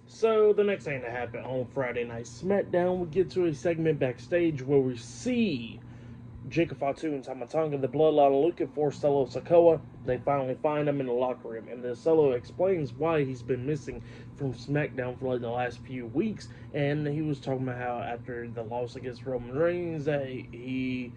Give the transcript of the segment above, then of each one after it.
So the next thing that happened on Friday Night SmackDown, we get to a segment backstage where we see Jacob Fatu and Tamatanga, the Bloodline, looking for Solo Sikoa. They finally find him in the locker room, and the Solo explains why he's been missing from SmackDown for like the last few weeks. And he was talking about how after the loss against Roman Reigns, that he,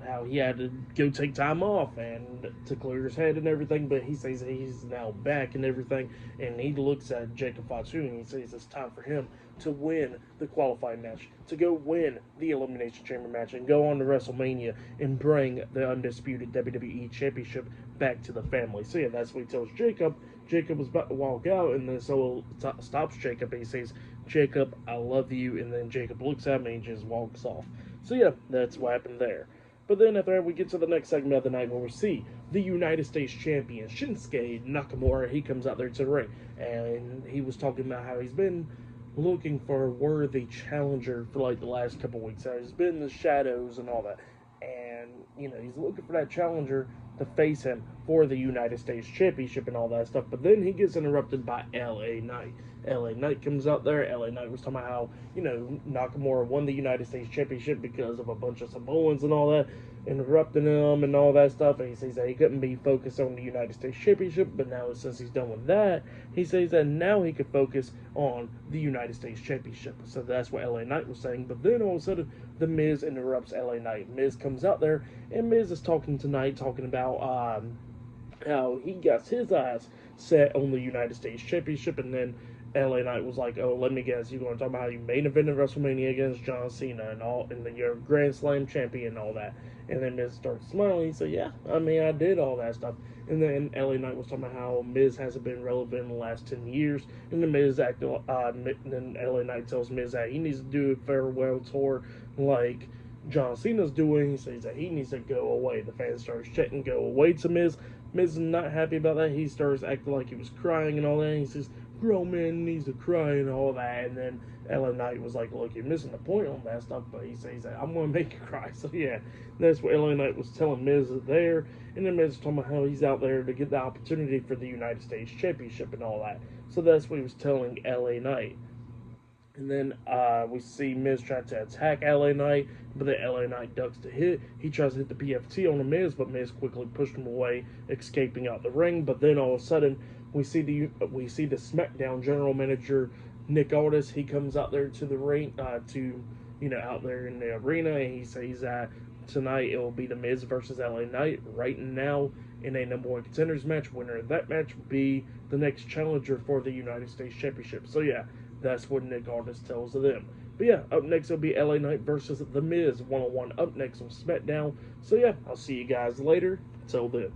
how he had to go take time off and to clear his head and everything. But he says he's now back and everything, and he looks at Jacob Fatu and he says it's time for him to win the qualifying match, to go win the Elimination Chamber match, and go on to WrestleMania and bring the undisputed WWE Championship back to the family. So yeah, that's what he tells Jacob. Jacob was about to walk out, and then Solo stops Jacob, and he says, "Jacob, I love you," and then Jacob looks at me and just walks off. So yeah, that's what happened there. But then after that, we get to the next segment of the night where we see the United States Champion, Shinsuke Nakamura. He comes out there to the ring, and he was talking about how he's been looking for a worthy challenger for like the last couple weeks. He's been in the shadows and all that. And, he's looking for that challenger to face him for the United States Championship and all that stuff. But then he gets interrupted by LA Knight. LA Knight comes out there. LA Knight was talking about how, Nakamura won the United States Championship because of a bunch of Samoans and all that, interrupting him and all that stuff. And he says that he couldn't be focused on the United States Championship, but now since he's done with that, he says that now he could focus on the United States Championship. So that's what LA Knight was saying. But then all of a sudden, The Miz interrupts LA Knight. Miz comes out there, and Miz is talking tonight, talking about how he got his eyes set on the United States Championship, and then LA Knight was like, "Oh, let me guess, you're going to talk about how you main evented WrestleMania against John Cena and all, and then you're a Grand Slam champion and all that." And then Miz starts smiling. He said, "Yeah, I mean, I did all that stuff." And then LA Knight was talking about how Miz hasn't been relevant in the last 10 years. And then then LA Knight tells Miz that he needs to do a farewell tour like John Cena's doing. He says that he needs to go away. The fans starts chanting, "Go away" to Miz. Miz is not happy about that. He starts acting like he was crying and all that. And he says, "Grown man needs to cry" and all that. And then LA Knight was like, "Look, you're missing the point on that stuff." But he says that, "I'm going to make you cry." So yeah, that's what LA Knight was telling Miz there. And then Miz was talking about how he's out there to get the opportunity for the United States Championship and all that. So that's what he was telling LA Knight. And then we see Miz try to attack LA Knight, but then LA Knight ducks to hit. He tries to hit the PFT on the Miz, but Miz quickly pushed him away, escaping out the ring. But then all of a sudden, we see the SmackDown general manager Nick Aldis. He comes out there to the ring, out there in the arena, and he says tonight it will be the Miz versus LA Knight. Right now, in a number one contenders match, winner of that match will be the next challenger for the United States Championship. So yeah, that's what Nick Aldis tells them. But yeah, up next it'll be LA Knight versus The Miz 1-on-1 up next on SmackDown. So yeah, I'll see you guys later. Till then.